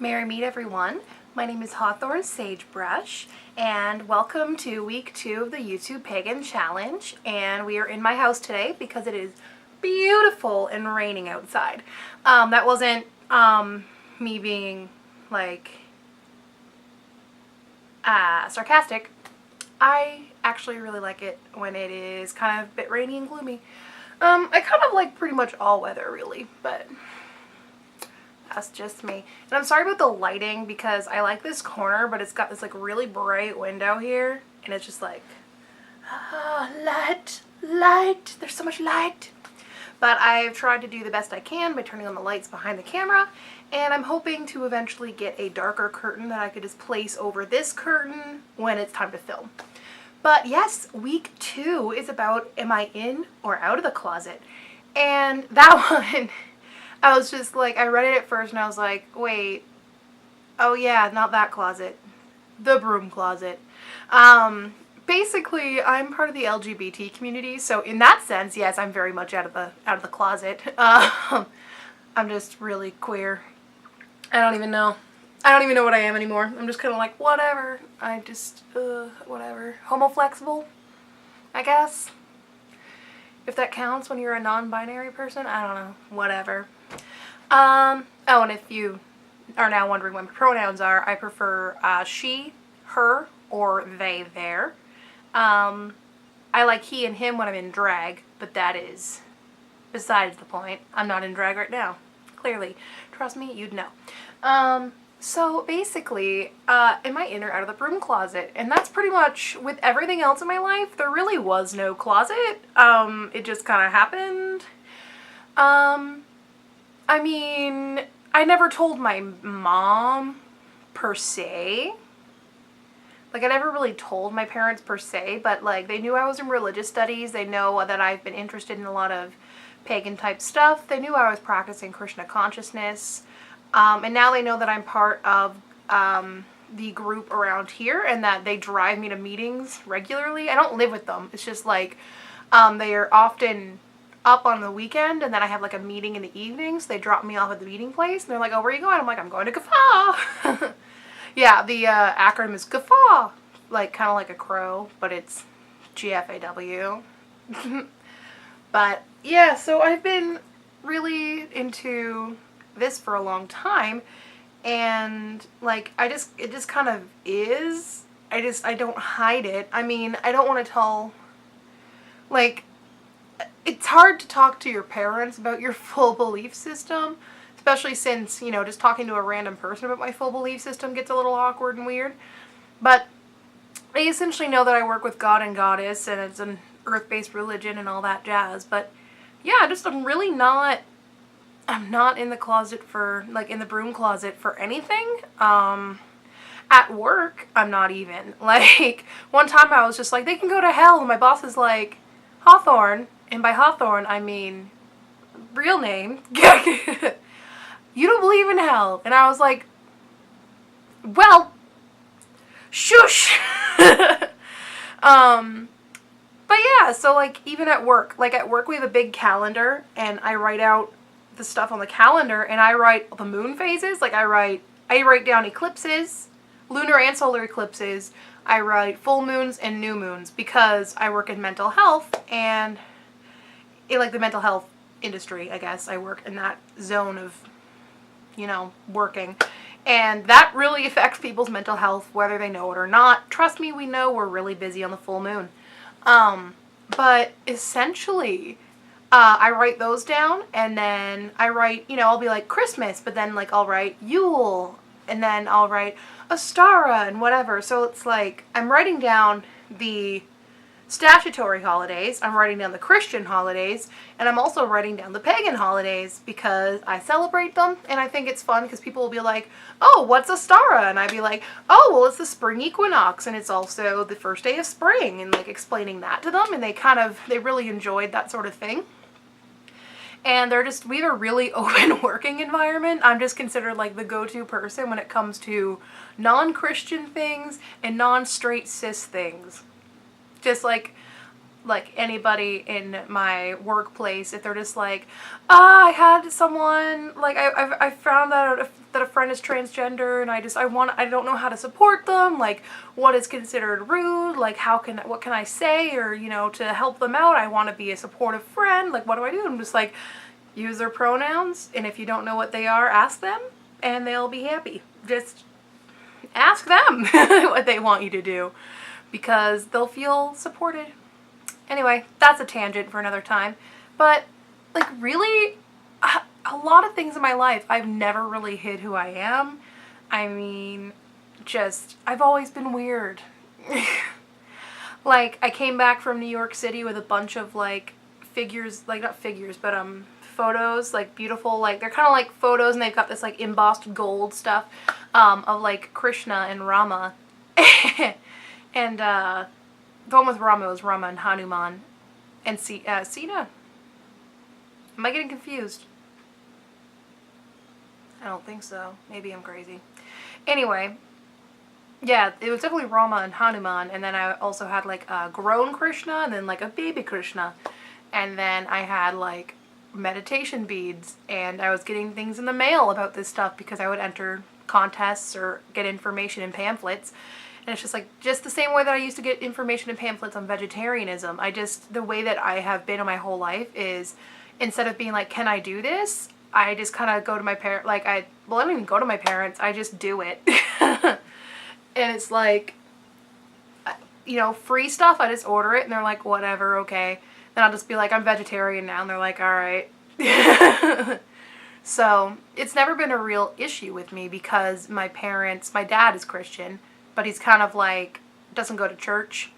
Merry meet everyone. My name is Hawthorne Sagebrush and welcome to week 2 of the YouTube Pagan Challenge, and we are in my house today because it is beautiful and raining outside. That wasn't me being like sarcastic. I actually really like it when it is kind of a bit rainy and gloomy. I kind of like pretty much all weather really, but that's just me. And I'm sorry about the lighting because I like this corner, but it's got this like really bright window here and it's just like, light, there's so much light. But I've tried to do the best I can by turning on the lights behind the camera, and I'm hoping to eventually get a darker curtain that I could just place over this curtain when it's time to film. But yes, week 2 is about am I in or out of the closet? And that one, I was just like, I read it at first and I was like, wait, oh yeah, not that closet, the broom closet. Basically, I'm part of the LGBT community, so in that sense, yes, I'm very much out of the closet. I'm just really queer. I don't even know what I am anymore. I'm just kind of like, whatever. Whatever. Homo-flexible, I guess. If that counts when you're a non-binary person, I don't know. Whatever. Oh, and if you are now wondering what my pronouns are, I prefer she, her, or they, their. I like he and him when I'm in drag, but that is besides the point. I'm not in drag right now. Clearly. Trust me, you'd know. So basically, am I in or out of the broom closet? And that's pretty much, with everything else in my life, there really was no closet. It just kind of happened. I mean, I never told my mom, per se. Like, I never really told my parents, per se, but, like, they knew I was in religious studies. They know that I've been interested in a lot of pagan-type stuff. They knew I was practicing Krishna consciousness. And now they know that I'm part of the group around here and that they drive me to meetings regularly. I don't live with them. It's just, like, they are often up on the weekend, and then I have like a meeting in the evenings. They drop me off at the meeting place and they're like, oh, where are you going? I'm like, I'm going to Guffaw. Yeah, the acronym is Guffaw, like kind of like a crow, but it's GFAW. But yeah, so I've been really into this for a long time, and like it just kind of is. I don't hide it. I mean, I don't want to tell, like, it's hard to talk to your parents about your full belief system, especially since, you know, just talking to a random person about my full belief system gets a little awkward and weird. But they essentially know that I work with God and Goddess, and it's an earth-based religion and all that jazz. But yeah, I'm not in the closet for, like, in the broom closet for anything. At work, I'm not even. Like, one time I was just like, they can go to hell, and my boss is like, Hawthorne, and by Hawthorne I mean real name, you don't believe in hell. And I was like, well, shush. But yeah, so like even at work we have a big calendar, and I write out the stuff on the calendar, and I write the moon phases. Like I write down eclipses, lunar and solar eclipses. I write full moons and new moons because I work in mental health, and in like the mental health industry, I guess. I work in that zone of, you know, working. And that really affects people's mental health, whether they know it or not. Trust me, we know we're really busy on the full moon. But essentially, I write those down, and then I write, you know, I'll be like Christmas, but then like I'll write Yule, and then I'll write Ostara and whatever. So it's like I'm writing down the statutory holidays, I'm writing down the Christian holidays, and I'm also writing down the pagan holidays because I celebrate them, and I think it's fun because people will be like, oh, what's Ostara? And I'd be like, oh, well, it's the spring equinox, and it's also the first day of spring, and like explaining that to them, and they really enjoyed that sort of thing. And we have a really open working environment. I'm just considered like the go-to person when it comes to non-Christian things and non-straight cis things. Just like anybody in my workplace, if they're just like, I had someone, like I found out that a friend friend is transgender and I don't know how to support them, like what is considered rude, like what can I say, or, you know, to help them out. I want to be a supportive friend. Like, what do I do? I'm just like, use their pronouns, and if you don't know what they are, ask them and they'll be happy. Just ask them what they want you to do, because they'll feel supported. Anyway, that's a tangent for another time. But, like, really, a lot of things in my life, I've never really hid who I am. I mean, I've always been weird. Like, I came back from New York City with a bunch of, like, figures, like, not figures, but, photos, like, beautiful, like, they're kind of like photos, and they've got this, like, embossed gold stuff, of, like, Krishna and Rama. And, the one with Rama was Rama and Hanuman. And Sina. Am I getting confused? I don't think so. Maybe I'm crazy. Anyway, yeah, it was definitely Rama and Hanuman, and then I also had, like, a grown Krishna, and then, like, a baby Krishna. And then I had, like, meditation beads, and I was getting things in the mail about this stuff because I would enter contests or get information in pamphlets. And it's just like, just the same way that I used to get information in pamphlets on vegetarianism. The way that I have been in my whole life is, instead of being like, can I do this? I just kind of go to my parents, like, I don't even go to my parents, I just do it. And it's like, you know, free stuff, I just order it, and they're like, whatever, okay. Then I'll just be like, I'm vegetarian now, and they're like, alright. So, it's never been a real issue with me, because my dad is Christian, but he's kind of like, doesn't go to church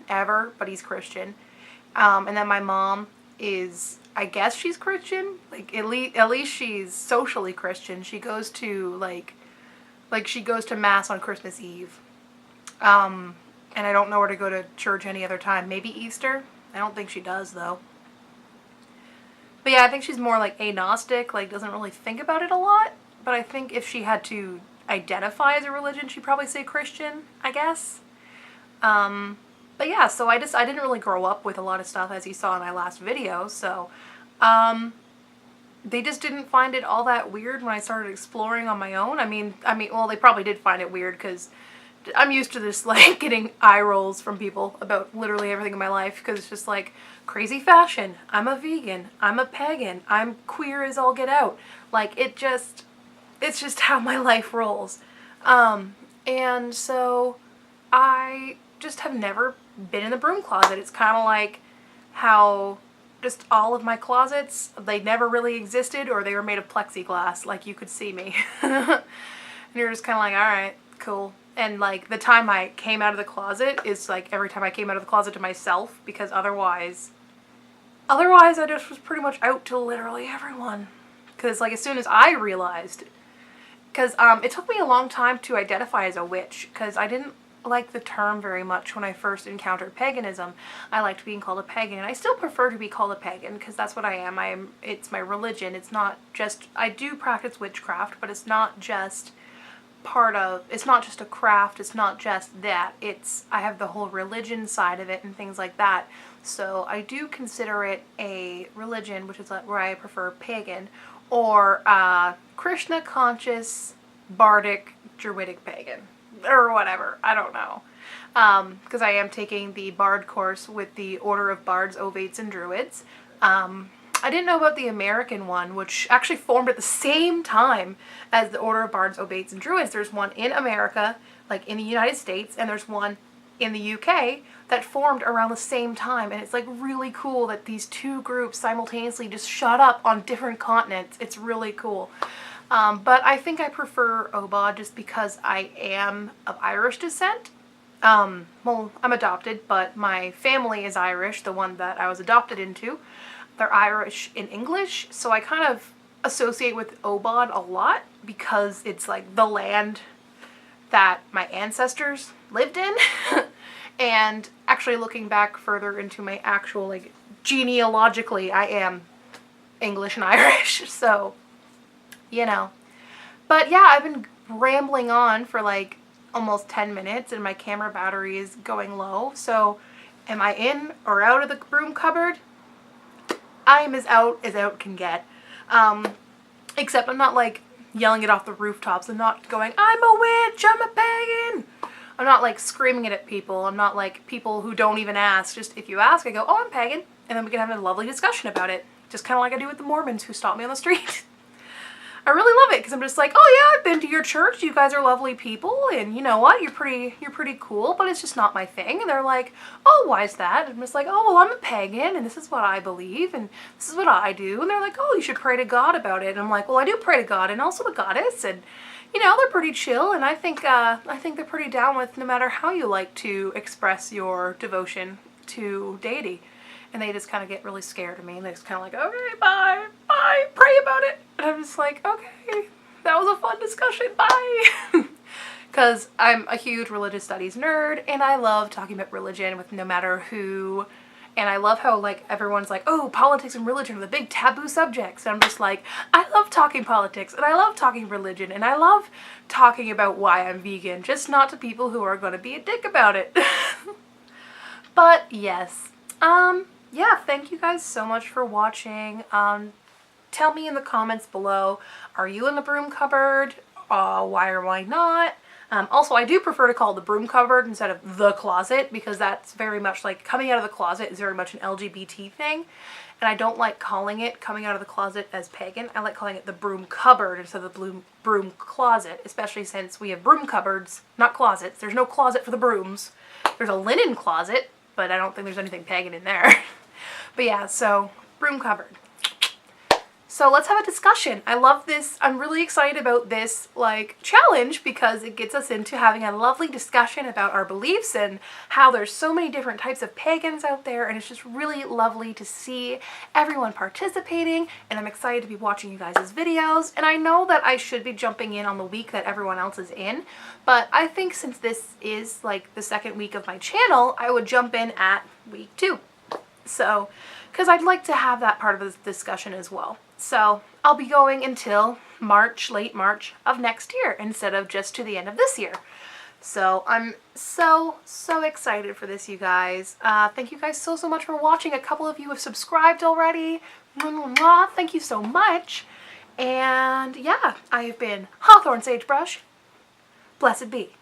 ever, but he's Christian. And then my mom is, I guess she's Christian, like, at least she's socially Christian. She goes to, like she goes to Mass on Christmas Eve. And I don't know where to go to church any other time. Maybe Easter? I don't think she does, though. But yeah, I think she's more like agnostic, like, doesn't really think about it a lot. But I think if she had to identify as a religion, she'd probably say Christian, I guess. But yeah, so I didn't really grow up with a lot of stuff, as you saw in my last video, so, they just didn't find it all that weird when I started exploring on my own. I mean, well, they probably did find it weird, because I'm used to this, like, getting eye rolls from people about literally everything in my life, because it's just like, crazy fashion, I'm a vegan, I'm a pagan, I'm queer as all get out. Like, it's just how my life rolls. And so I just have never been in the broom closet. It's kind of like how just all of my closets, they never really existed, or they were made of plexiglass, like you could see me. And you're just kind of like, alright, cool. And, like, the time I came out of the closet is, like, every time I came out of the closet to myself, because otherwise I just was pretty much out to literally everyone. Because, like, as soon as I realized, because it took me a long time to identify as a witch, because I didn't like the term very much when I first encountered paganism. I liked being called a pagan, and I still prefer to be called a pagan, because that's what I am. It's my religion. It's not just, I do practice witchcraft, but it's not just it's not just a craft, it's not just that, I have the whole religion side of it and things like that. So I do consider it a religion, which is where I prefer pagan, or Krishna conscious, bardic, druidic pagan, or whatever, I don't know. Because I am taking the bard course with the Order of Bards, Ovates, and Druids. I didn't know about the American one, which actually formed at the same time as the Order of Bards, Ovates, and Druids. There's one in America, like in the United States, and there's one in the UK that formed around the same time. And it's like really cool that these two groups simultaneously just shot up on different continents. It's really cool. But I think I prefer OBOD just because I am of Irish descent. Well, I'm adopted, but my family is Irish, the one that I was adopted into. They're Irish in English, so I kind of associate with OBOD a lot because it's like the land that my ancestors lived in. And actually looking back further into my actual, like, genealogically, I am English and Irish, so, you know. But yeah, I've been rambling on for like almost 10 minutes and my camera battery is going low, so am I in or out of the broom cupboard? I am as out can get. Except I'm not, like, yelling it off the rooftops. I'm not going, I'm a witch, I'm a pagan. I'm not like screaming it at people. I'm not like people who don't even ask. Just if you ask, I go, oh, I'm pagan. And then we can have a lovely discussion about it. Just kind of like I do with the Mormons who stop me on the street. I really love it because I'm just like, oh yeah, I've been to your church. You guys are lovely people, and you know what? You're pretty cool, but it's just not my thing. And they're like, oh, why is that? And I'm just like, oh, well, I'm a pagan, and this is what I believe, and this is what I do. And they're like, oh, you should pray to God about it. And I'm like, well, I do pray to God and also the goddess, and you know, they're pretty chill, and I think they're pretty down with no matter how you like to express your devotion to deity. And they just kind of get really scared of me, and they're just kind of like, okay, bye, pray about it. And I'm just like, okay, that was a fun discussion, bye. Because I'm a huge religious studies nerd, and I love talking about religion with no matter who. And I love how, like, everyone's like, oh, politics and religion are the big taboo subjects. And I'm just like, I love talking politics, and I love talking religion, and I love talking about why I'm vegan, just not to people who are going to be a dick about it. But, yes. Yeah, thank you guys so much for watching. Tell me in the comments below, are you in the broom cupboard? Why or why not? Also, I do prefer to call it the broom cupboard instead of the closet, because that's very much like coming out of the closet is very much an LGBT thing. And I don't like calling it coming out of the closet as pagan. I like calling it the broom cupboard instead of the broom closet, especially since we have broom cupboards, not closets. There's no closet for the brooms. There's a linen closet, but I don't think there's anything pagan in there. But yeah, so broom cupboard. So let's have a discussion. I love this. I'm really excited about this like challenge because it gets us into having a lovely discussion about our beliefs and how there's so many different types of pagans out there, and it's just really lovely to see everyone participating, and I'm excited to be watching you guys' videos. And I know that I should be jumping in on the week that everyone else is in, but I think since this is like the second week of my channel, I would jump in at week 2. So, because I'd like to have that part of this discussion as well. So, I'll be going until March, late March of next year, instead of just to the end of this year. So, I'm so excited for this, you guys. Thank you guys so much for watching. A couple of you have subscribed already. Thank you so much. And yeah, I have been Hawthorne Sagebrush. Blessed be.